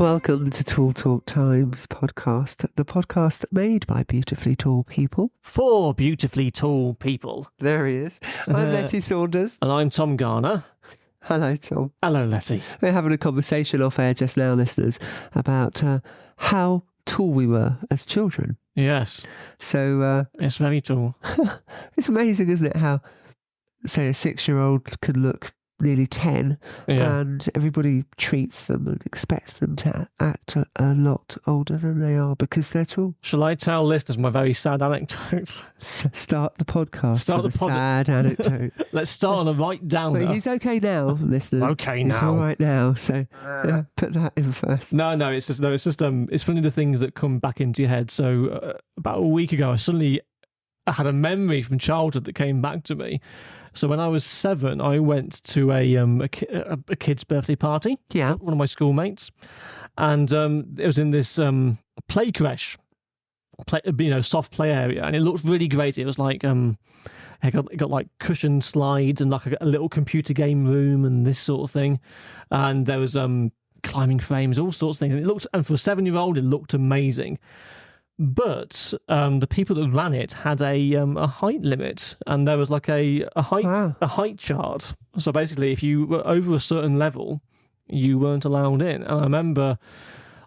Welcome to Tall Talk Times podcast, the podcast made by beautifully tall people. For beautifully tall people. There he is. I'm Letty Saunders. And I'm Tom Garner. Hello, Tom. Hello, Letty. We're having a conversation off air just now, listeners, about how tall we were as children. Yes. So it's very tall. It's amazing, isn't it, how, say, a 6-year-old can look nearly 10 and everybody treats them and expects them to act a lot older than they are because they're tall. Shall I tell listeners my very sad anecdote? Start the podcast. Start the sad anecdote. Let's start on a right downer. But he's okay now, listeners. Okay now. He's all right now. So put that in first. No, it's funny the things that come back into your head. So about a week ago, I had a memory from childhood that came back to me. So when I was 7, I went to a kid's birthday party. Yeah. One of my schoolmates. And it was in this play creche, soft play area. And it looked really great. It was like, it got like cushion slides and like a little computer game room and this sort of thing. And there was climbing frames, all sorts of things. And for a 7-year-old, it looked amazing. But the people that ran it had a height limit, and there was like a height chart. So basically, if you were over a certain level, you weren't allowed in. And I remember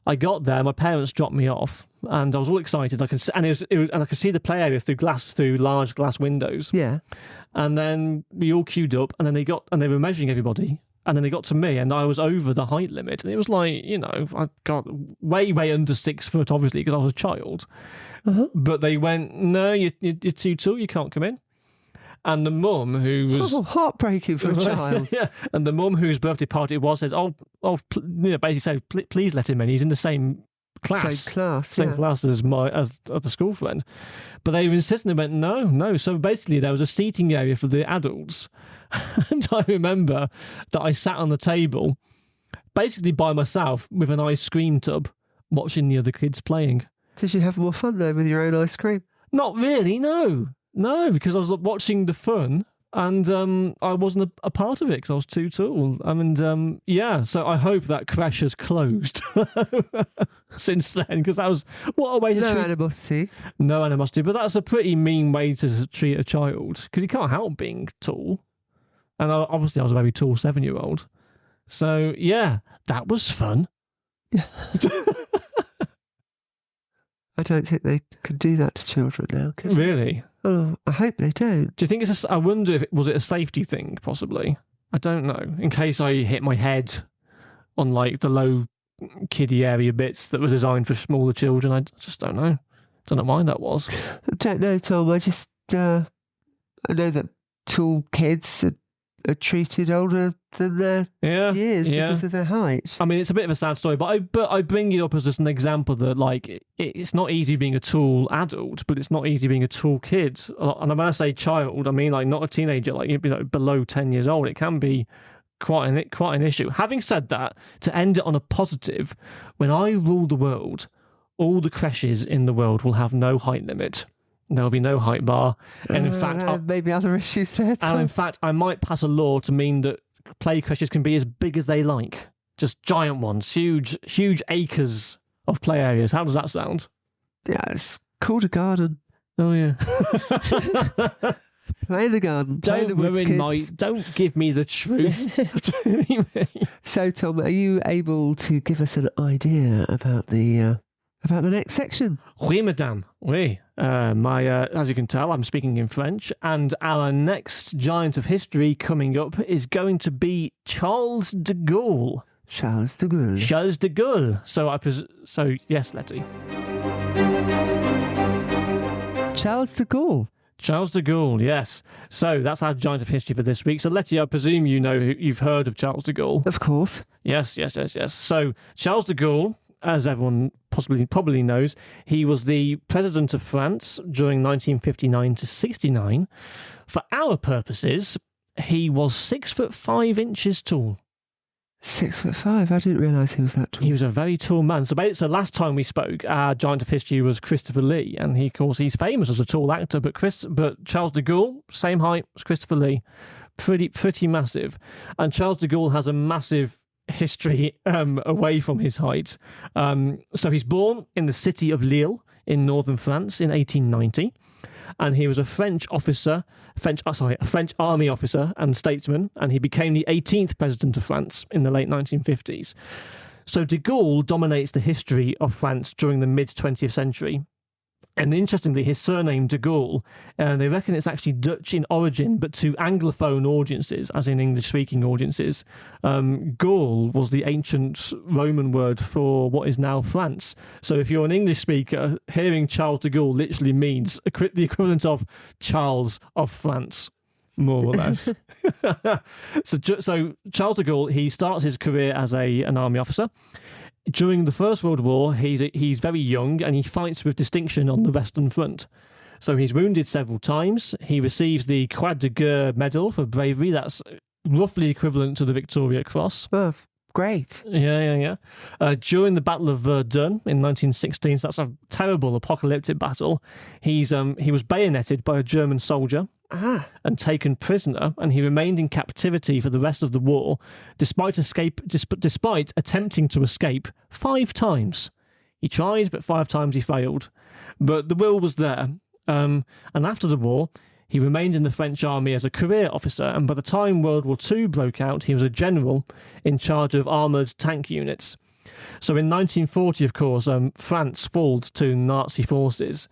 I got there, my parents dropped me off, and I was all excited. I could see the play area through large glass windows. Yeah. And then we all queued up, and then they were measuring everybody. And then they got to me, and I was over the height limit. And it was like, I got way, way under 6 foot, obviously, because I was a child. Uh-huh. But they went, no, you're too tall, you can't come in. And the mum, who was... heartbreaking for a child. Yeah, and the mum whose birthday party it was says, basically said, please let him in. He's in the same class. Same class as the school friend. But they were insisting, they went, no. So basically there was a seating area for the adults. And I remember that I sat on the table, basically by myself, with an ice cream tub, watching the other kids playing. Did you have more fun though with your own ice cream? Not really, no. No, because I was watching the fun. And I wasn't a part of it because I was too tall. So I hope that creche has closed since then, because that was, what a way to treat... animosity. No animosity, but that's a pretty mean way to treat a child, because you can't help being tall. And obviously I was a very tall 7-year-old. So, yeah, that was fun. I don't think they can do that to children now, can they? Really? Oh, I hope they don't. Do you think I wonder if was it a safety thing, possibly? I don't know. In case I hit my head on like the low kiddie area bits that were designed for smaller children. I just don't know. Don't know why that was. I don't know, Tom. I just I know that tall kids are treated older than their years because of their height. I mean, it's a bit of a sad story, but I bring it up as just an example that, like, it's not easy being a tall adult, but it's not easy being a tall kid. And when I say child, I mean, like, not a teenager, like, below 10 years old. It can be quite an issue. Having said that, to end it on a positive, when I rule the world, all the creches in the world will have no height limit. There'll be no height bar. And in fact... maybe other issues there, Tom. And in fact, I might pass a law to mean that play creches can be as big as they like. Just giant ones. Huge acres of play areas. How does that sound? Yeah, it's called a garden. Oh, yeah. Play in the garden. Don't give me the truth. So, Tom, are you able to give us an idea about the next section? Oui, madame. Oui. As you can tell, I'm speaking in French, and our next giant of history coming up is going to be Charles de Gaulle. Charles de Gaulle. Charles de Gaulle. So yes, Letty. Charles de Gaulle. Charles de Gaulle, yes. So that's our giant of history for this week. So Letty, I presume you've heard of Charles de Gaulle. Of course. Yes. So Charles de Gaulle, as everyone probably knows, he was the president of France during 1959 to 69. For our purposes, he was 6'5" tall. 6'5". I didn't realise he was that tall. He was a very tall man. So last time we spoke, our giant of history was Christopher Lee, and he's famous as a tall actor. But Charles de Gaulle, same height as Christopher Lee, pretty massive. And Charles de Gaulle has a massive history away from his height. So he's born in the city of Lille in northern France in 1890. And he was a French army officer and statesman, and he became the 18th president of France in the late 1950s. So de Gaulle dominates the history of France during the mid-20th century. And interestingly, his surname de Gaulle, they reckon it's actually Dutch in origin, but to Anglophone audiences, as in English-speaking audiences, Gaul was the ancient Roman word for what is now France. So if you're an English speaker, hearing Charles de Gaulle literally means the equivalent of Charles of France, more or less. So Charles de Gaulle, he starts his career as an army officer. During the First World War, he's very young and he fights with distinction on the Western Front. So he's wounded several times. He receives the Croix de Guerre medal for bravery. That's roughly equivalent to the Victoria Cross. Oh, great. Yeah. During the Battle of Verdun in 1916, so that's a terrible apocalyptic battle, he was bayoneted by a German soldier. And taken prisoner, and he remained in captivity for the rest of the war, despite attempting to escape 5 times. He tried, but 5 times he failed. But the will was there. And after the war, he remained in the French army as a career officer, and by the time World War II broke out, he was a general in charge of armoured tank units. So in 1940, of course, France fell to Nazi forces.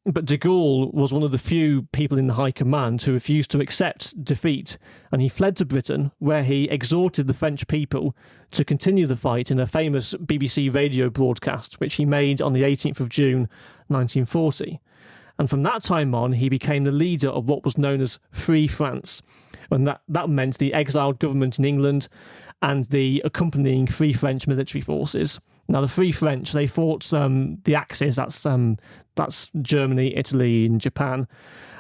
But de Gaulle was one of the few people in the high command who refused to accept defeat, and he fled to Britain, where he exhorted the French people to continue the fight in a famous BBC radio broadcast, which he made on the 18th of June 1940. And from that time on, he became the leader of what was known as Free France, and that meant the exiled government in England and the accompanying Free French military forces. Now, the Free French, they fought the Axis, that's Germany, Italy, and Japan.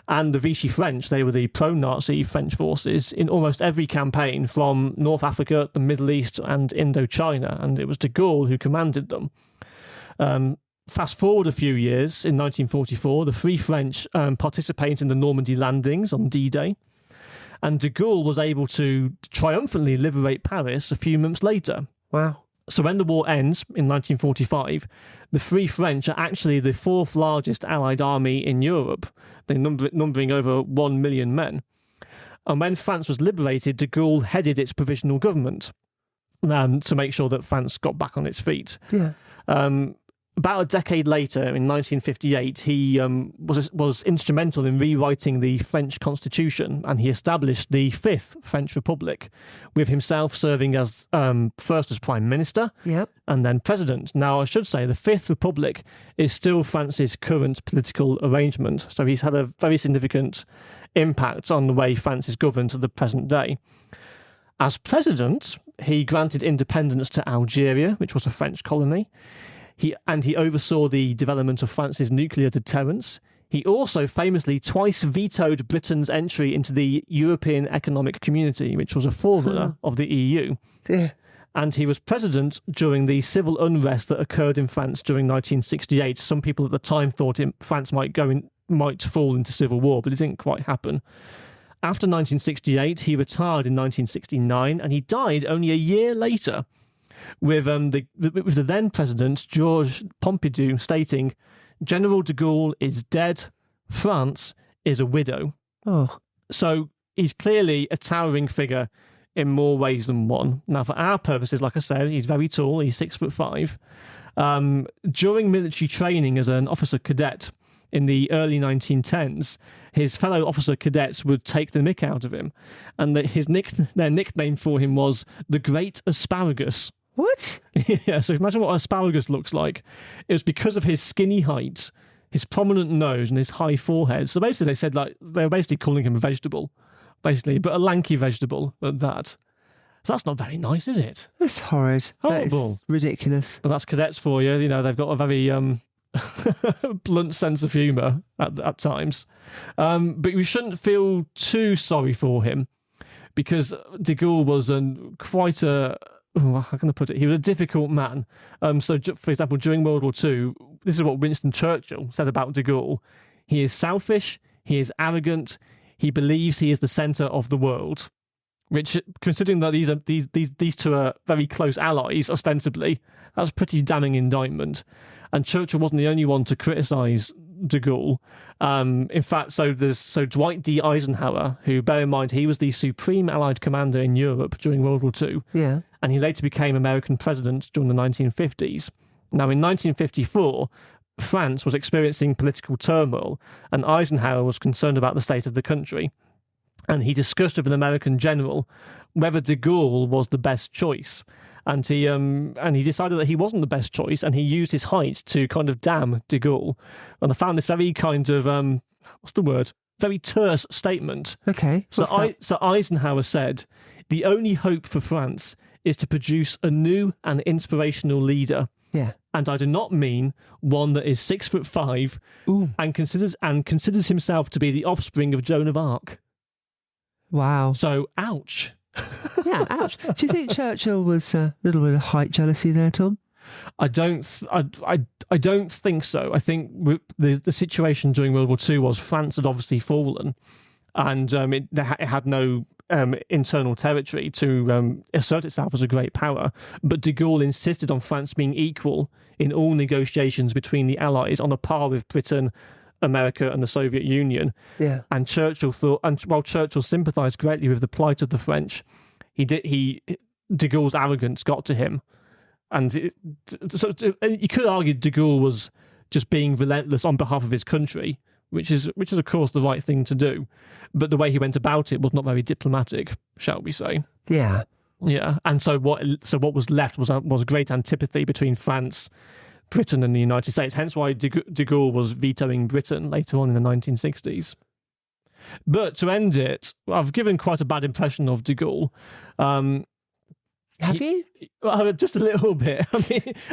And the Vichy French, they were the pro-Nazi French forces in almost every campaign from North Africa, the Middle East, and Indochina. And it was de Gaulle who commanded them. Fast forward a few years, in 1944, the Free French participated in the Normandy landings on D-Day. And de Gaulle was able to triumphantly liberate Paris a few months later. Wow. So when the war ends in 1945, the Free French are actually the 4th largest Allied army in Europe, they numbering over 1 million men. And when France was liberated, de Gaulle headed its provisional government to make sure that France got back on its feet. Yeah. About a decade later, in 1958, he was instrumental in rewriting the French constitution, and he established the 5th French Republic, with himself serving as first as Prime Minister and then President. Now, I should say the 5th Republic is still France's current political arrangement, so he's had a very significant impact on the way France is governed to the present day. As President, he granted independence to Algeria, which was a French colony. He oversaw the development of France's nuclear deterrence. He also famously twice vetoed Britain's entry into the European Economic Community, which was a forerunner of the EU. Yeah. And he was president during the civil unrest that occurred in France during 1968. Some people at the time thought France might fall into civil war, but it didn't quite happen. After 1968, he retired in 1969, and he died only a year later, with the then president Georges Pompidou stating, "General de Gaulle is dead. France is a widow." Oh, so he's clearly a towering figure in more ways than one. Now, for our purposes, like I said, he's very tall. He's 6'5". During military training as an officer cadet in the early 1910s, his fellow officer cadets would take the mick out of him, and their nickname for him was the Great Asparagus. what? Yeah, so imagine what asparagus looks like. It was because of his skinny height, his prominent nose, and his high forehead. So basically, they were basically calling him a vegetable, but a lanky vegetable at that. So that's not very nice, is it? That's horrid. Horrible. That is ridiculous. But that's cadets for you. You know, they've got a very blunt sense of humour at times. But we shouldn't feel too sorry for him, because de Gaulle was quite a... how can I put it? He was a difficult man. So, for example, during World War II, this is what Winston Churchill said about de Gaulle. He is selfish, he is arrogant, he believes he is the centre of the world. which, considering that these two are very close allies, ostensibly, that's a pretty damning indictment. And Churchill wasn't the only one to criticise de Gaulle. In fact, so Dwight D. Eisenhower, who, bear in mind, he was the supreme Allied commander in Europe during World War II. Yeah. And he later became American president during the 1950s. Now, in 1954, France was experiencing political turmoil, and Eisenhower was concerned about the state of the country. And he discussed with an American general whether de Gaulle was the best choice. And he decided that he wasn't the best choice, and he used his height to kind of damn de Gaulle. And I found this very kind of, very terse statement. Okay. So Eisenhower said, "The only hope for France is to produce a new and inspirational leader. Yeah. And I do not mean one that is 6'5" and considers himself to be the offspring of Joan of Arc." Wow. So, ouch. Yeah, ouch. Do you think Churchill was a little bit of height jealousy there, Tom? I don't think so. I think the situation during World War II was France had obviously fallen, and it had no internal territory to assert itself as a great power. But de Gaulle insisted on France being equal in all negotiations between the Allies, on a par with Britain, America and the Soviet Union. Yeah. And Churchill while Churchill sympathised greatly with the plight of the French, de Gaulle's arrogance got to him. And you could argue de Gaulle was just being relentless on behalf of his country, which is of course the right thing to do. But the way he went about it was not very diplomatic, shall we say. Yeah. Yeah. And so what was left was great antipathy between France, Britain and the United States, hence why de Gaulle was vetoing Britain later on in the 1960s. But to end it, I've given quite a bad impression of de Gaulle. Have you? Just a little bit.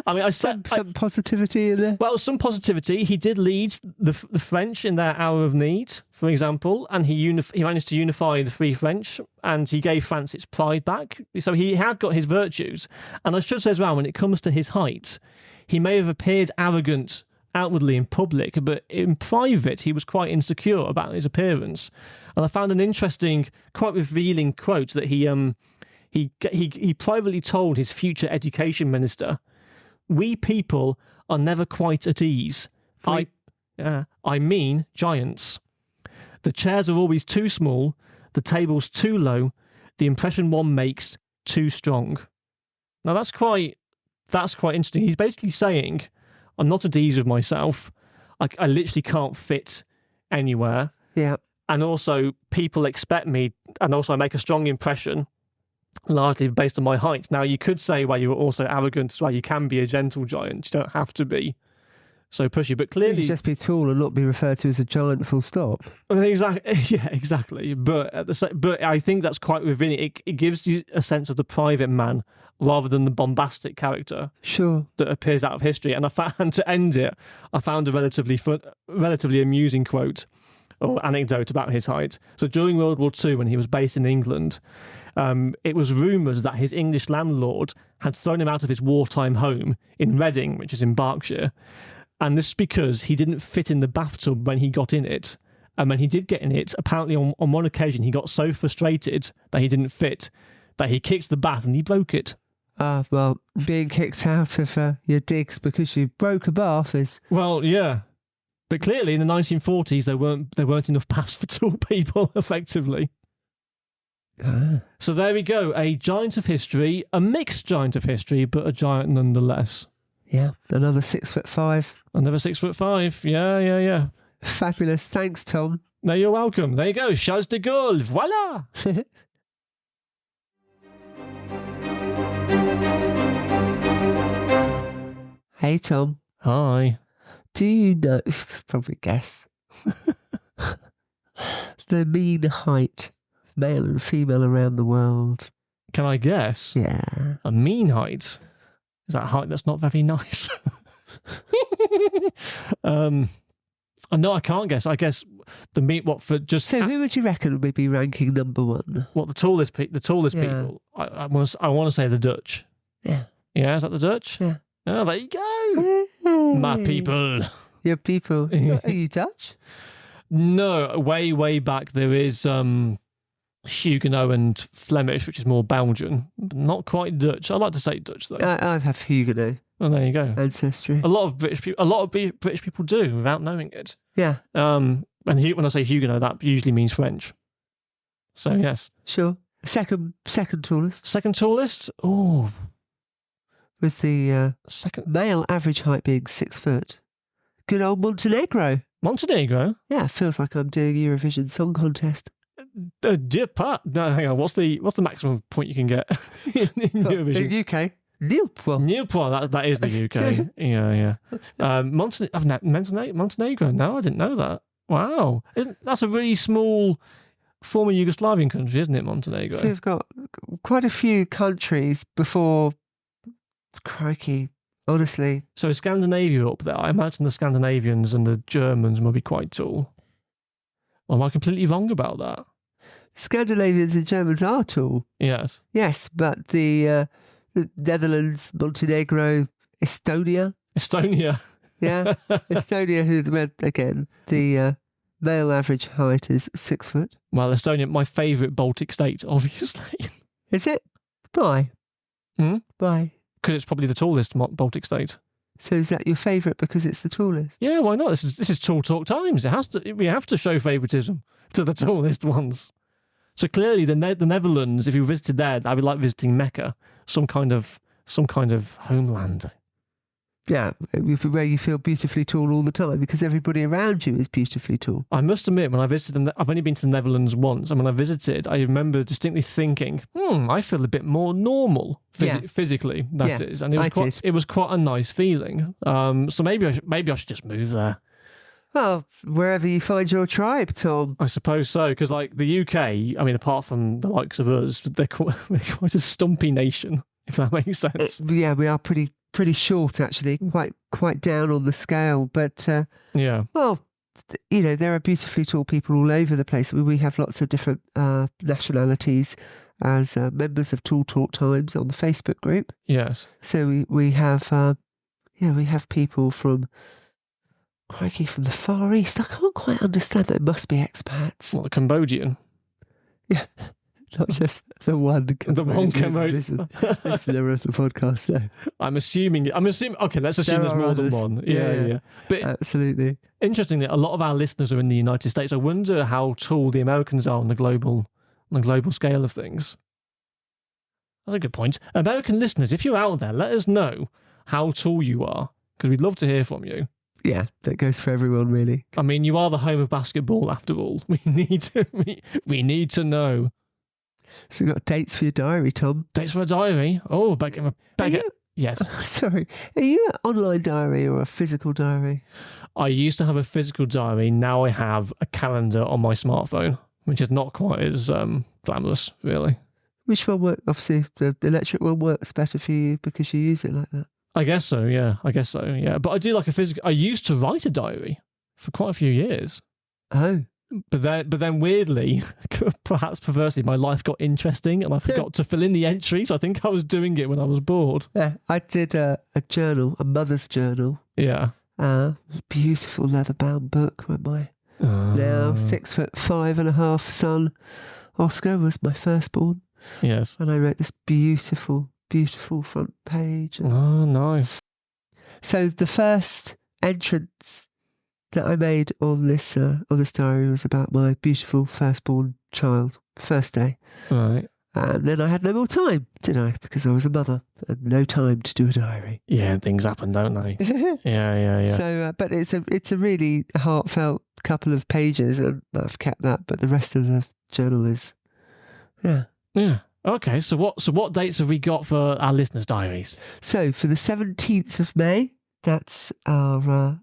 I said some positivity in there. Well, some positivity. He did lead the French in their hour of need, for example, and he managed to unify the Free French, and he gave France its pride back. So he had got his virtues. And I should say as well, when it comes to his height, he may have appeared arrogant outwardly in public, but in private he was quite insecure about his appearance. And I found an interesting, quite revealing quote that he privately told his future education minister, "We people are never quite at ease. I mean giants. The chairs are always too small, the tables too low, the impression one makes too strong." Now that's quite interesting. He's basically saying, I'm not at ease with myself. I literally can't fit anywhere. Yeah. And also people expect me, and also I make a strong impression, largely based on my height. Now, you could say, well, you're also arrogant as well. You can be a gentle giant. You don't have to be so pushy. But clearly, you just be tall and not be referred to as a giant. Full stop. Exactly. Yeah, exactly. But I think that's quite revealing. It gives you a sense of the private man rather than the bombastic character. Sure. That appears out of history. And to end it, I found a relatively amusing quote or anecdote about his height. So during World War II, when he was based in England, it was rumoured that his English landlord had thrown him out of his wartime home in Reading, which is in Berkshire. And this is because he didn't fit in the bathtub when he got in it. And when he did get in it, apparently on one occasion he got so frustrated that he didn't fit that he kicked the bath and he broke it. Well, being kicked out of your digs because you broke a bath is... Well, yeah. But clearly in the 1940s there weren't enough baths for tall people, effectively. So there we go, a giant of history, a mixed giant of history, but a giant nonetheless. Yeah, another 6'5". Another 6'5". Yeah. Fabulous. Thanks, Tom. No, you're welcome. There you go. Charles de Gaulle. Voila. Hey, Tom. Hi. Do you know, probably guess, the mean height of male and female around the world? Can I guess? Yeah. A mean height? Is that height that's not very nice? No, I can't guess. I guess the mean what for just. So who would you reckon would be ranking number one? What the tallest people? I want to say the Dutch. Yeah. Yeah, is that the Dutch? Yeah. Oh, there you go. My people. Your people. Are you Dutch? No, way back there is Huguenot and Flemish, which is more Belgian. Not quite Dutch. I like to say Dutch though. I have Huguenot Well, there you go. ancestry. A lot of British people do without knowing it. Yeah. And when I say Huguenot, that usually means French. So yes. Sure. Second tallest. Second tallest. Oh, With the second male average height being 6 foot. Good old Montenegro. Montenegro. Yeah, it feels like I'm doing Eurovision Song Contest. Dear Pat. No, hang on. What's the maximum point you can get in Eurovision? The UK. Nil point. Newport, that is the UK. yeah. Montenegro. No, I didn't know that. Wow, that's a really small former Yugoslavian country, isn't it, Montenegro? So we've got quite a few countries before. Crikey, honestly. So is Scandinavia up there? I imagine the Scandinavians and the Germans will be quite tall. Or am I completely wrong about that? Scandinavians and Germans are tall. Yes. Yes, but the Netherlands, Montenegro, Estonia. Yeah, Estonia, again, the male average height is 6 foot. Well, Estonia, my favourite Baltic state, obviously. Is it? Why? Why? Because it's probably the tallest Baltic state. So is that your favourite because it's the tallest? Yeah, why not? This is Tall Talk Times. We have to show favouritism to the tallest ones. So clearly, the Netherlands, if you visited there, I would like visiting Mecca, some kind of homeland. Yeah, where you feel beautifully tall all the time because everybody around you is beautifully tall. I must admit, when I visited them, I've only been to the Netherlands once, and when I visited, I remember distinctly thinking, I feel a bit more normal physically. That is, and it was quite a nice feeling. So maybe I should just move there. Well, wherever you find your tribe, Tom. I suppose so, because like the UK, I mean, apart from the likes of us, they're quite a stumpy nation, if that makes sense. Yeah, we are pretty short actually, quite down on the scale. But yeah, well, there are beautifully tall people all over the place. We have lots of different nationalities as members of Tall Talk Times on the Facebook group. Yes. So we have we have people from. Crikey, from the Far East. I can't quite understand that. It must be expats. What, the Cambodian? Yeah, not just the one Cambodian. The one Cambodian. Listener of the podcast, though. I'm assuming. Okay, let's assume there's more than one. Yeah. But absolutely. Interestingly, a lot of our listeners are in the United States. I wonder how tall the Americans are on the global scale of things. That's a good point. American listeners, if you're out there, let us know how tall you are, because we'd love to hear from you. Yeah, that goes for everyone, really. I mean, you are the home of basketball, after all. We need to know. So you've got dates for your diary, Tom? Dates for a diary? Oh, yes. Sorry. Are you an online diary or a physical diary? I used to have a physical diary. Now I have a calendar on my smartphone, which is not quite as glamorous, really. Which one works? Obviously, the electric one works better for you because you use it like that. I guess so, yeah. But I do like a physical. I used to write a diary for quite a few years. Oh. But then weirdly, perhaps perversely, my life got interesting and I forgot to fill in the entries. I think I was doing it when I was bored. Yeah, I did a journal, a mother's journal. Yeah. Beautiful leather-bound book where my now 6'5.5" son, Oscar, was my firstborn. Yes. And I wrote this beautiful front page. Oh, nice. So the first entrance that I made on this diary was about my beautiful firstborn child, first day. Right. And then I had no more time, did I? Because I was a mother and no time to do a diary. Yeah, things happen, don't they? Yeah. So, but it's a really heartfelt couple of pages, and I've kept that. But the rest of the journal is, yeah. Okay, so what dates have we got for our listeners' diaries? So for the 17th of May, that's our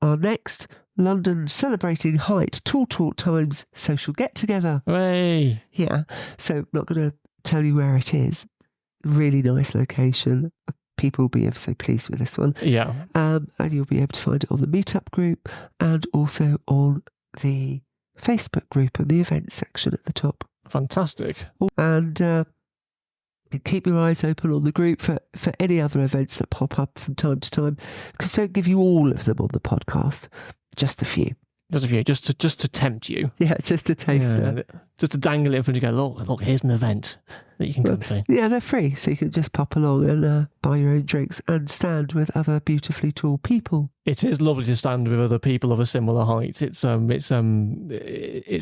next London Celebrating Height Tall Talk Times social get-together. Hooray! Yeah, so I'm not going to tell you where it is. Really nice location. People will be ever so pleased with this one. Yeah. And you'll be able to find it on the meetup group and also on the Facebook group and the events section at the top. Fantastic. And keep your eyes open on the group for any other events that pop up from time to time, because don't give you all of them on the podcast, just a few. Just a few, just to tempt you. Yeah, just to taste it. Just to dangle it in front of you, go, look, here's an event that you can come to. Yeah, they're free, so you can just pop along and buy your own drinks and stand with other beautifully tall people. It is lovely to stand with other people of a similar height. It's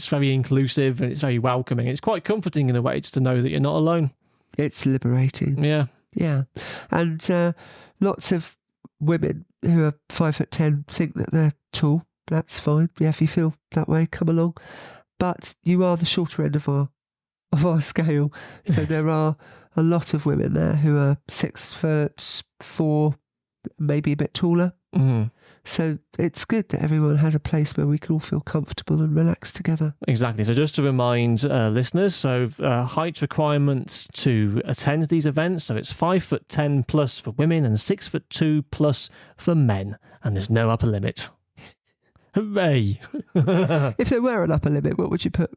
very inclusive and it's very welcoming. It's quite comforting in a way just to know that you're not alone. It's liberating. Yeah. Yeah. And lots of women who are 5'10" think that they're tall. That's fine. Yeah, if you feel that way, come along. But you are the shorter end of our scale. So Yes. There are a lot of women there who are 6'4", maybe a bit taller. Mm. So it's good that everyone has a place where we can all feel comfortable and relaxed together. Exactly. So just to remind listeners, so height requirements to attend these events. So it's 5'10" plus for women and 6'2" plus for men. And there's no upper limit. Hooray! If there were an upper limit, what would you put?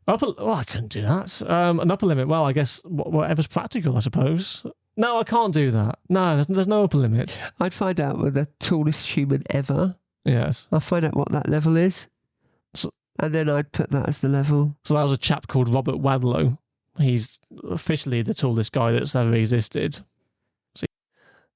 I couldn't do that. An upper limit, well, I guess whatever's practical, I suppose. No, I can't do that. No, there's no upper limit. I'd find out with the tallest human ever. Yes. I'll find out what that level is. And then I'd put that as the level. So that was a chap called Robert Wadlow. He's officially the tallest guy that's ever existed.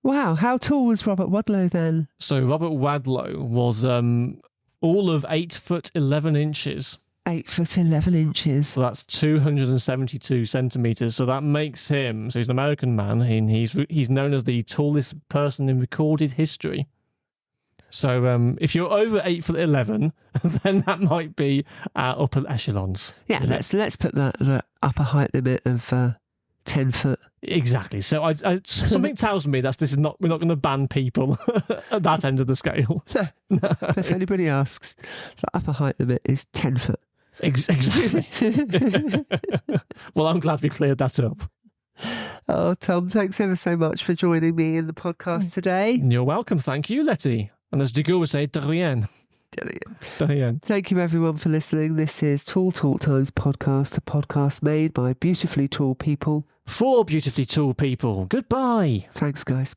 Wow, how tall was Robert Wadlow then? So Robert Wadlow was all of 8'11". 8'11". So that's 272 centimeters. So that makes him. So he's an American man, and he's known as the tallest person in recorded history. So if you're over 8'11", then that might be our upper echelons. Yeah, let's put the upper height limit of 10 foot. Exactly. So I something tells me we're not going to ban people at that end of the scale. No. If anybody asks, the upper height limit is 10 foot. Exactly. Well, I'm glad we cleared that up. Oh, Tom, thanks ever so much for joining me in the podcast today. You're welcome. Thank you, Letty. And as de Gaulle would say, de rien. De rien. Thank you, everyone, for listening. This is Tall Talk Times podcast, a podcast made by beautifully tall people. For beautifully tall people. Goodbye. Thanks, guys.